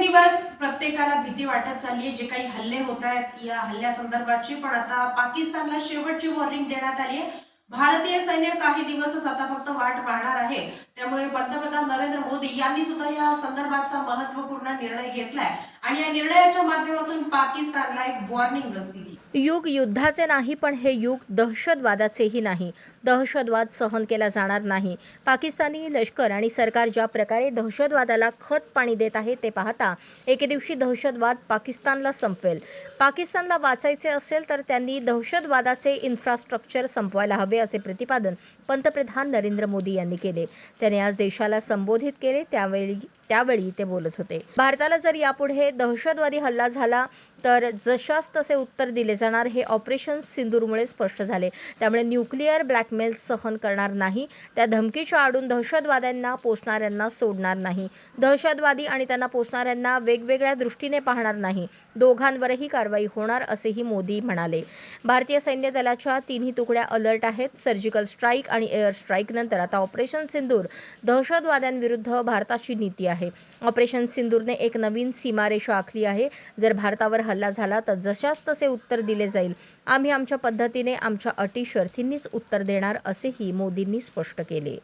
दिवसेंदिवस प्रत्येकाला भीती वाटत चालली आहे. जे काही हल्ले होत आहेत या हल्ल्यासंदर्भाची, पण आता पाकिस्तानला शेवटची वॉर्निंग देण्यात आली आहे. भारतीय सैन्य काही दिवसच आता फक्त वाट पाहणार आहे. त्यामुळे पंतप्रधान नरेंद्र मोदी यांनी सुद्धा या संदर्भाचा महत्त्वपूर्ण निर्णय घेतलाय आणि या निर्णयाच्या माध्यमातून पाकिस्तानला एक वॉर्निंगच दिली. युग युद्धाचे नाही, पण हे युग दहशतवादाचेही नाही. दहशतवाद सहन केला जाणार नाही. पाकिस्तानी लष्कर आणि सरकार ज्या प्रकारे दहशतवादाला खत पाणी देत आहे ते पाहता एके दिवशी दहशतवाद पाकिस्तानला संपवेल. पाकिस्तानला वाचायचे असेल तर त्यांनी दहशतवादाचे इन्फ्रास्ट्रक्चर संपवायला हवे, असे प्रतिपादन पंतप्रधान नरेंद्र मोदी यांनी केले. त्याने आज देशाला संबोधित केले त्यावेळी ते बोलत होते. भारताला जर यापुढे दहशतवादी हल्ला झाला तर जशास तसे उत्तर दिले जाणार हे ऑपरेशन सिंदूरमुळे स्पष्ट झाले. त्यामुळे न्यूक्लिअर ब्लॅकमेल सहन करणार नाही. त्या धमकीच्या आडून दहशतवाद्यांना पोसणाऱ्यांना सोडणार नाही. दहशतवादी आणि त्यांना पोसणाऱ्यांना वेगवेगळ्या दृष्टीने पाहणार नाही. दोघांवरही कारवाई होणार, असेही मोदी म्हणाले. भारतीय सैन्य दलाच्या तिन्ही तुकड्या अलर्ट आहेत. सर्जिकल स्ट्राईक आणि एअर स्ट्राईक नंतर आता ऑपरेशन सिंदूर दहशतवाद्यांविरुद्ध भारताची नीती आहे. ऑपरेशन सिंदूरने एक नवीन सीमारेषा आखली आहे. जर भारतावर हल्ला झाला तर जशास तसे उत्तर दिले जाईल. आम्ही आमच्या पद्धतीने आमच्या अटी शर्थींनीच उत्तर देणार, असेही मोदींनी स्पष्ट केले.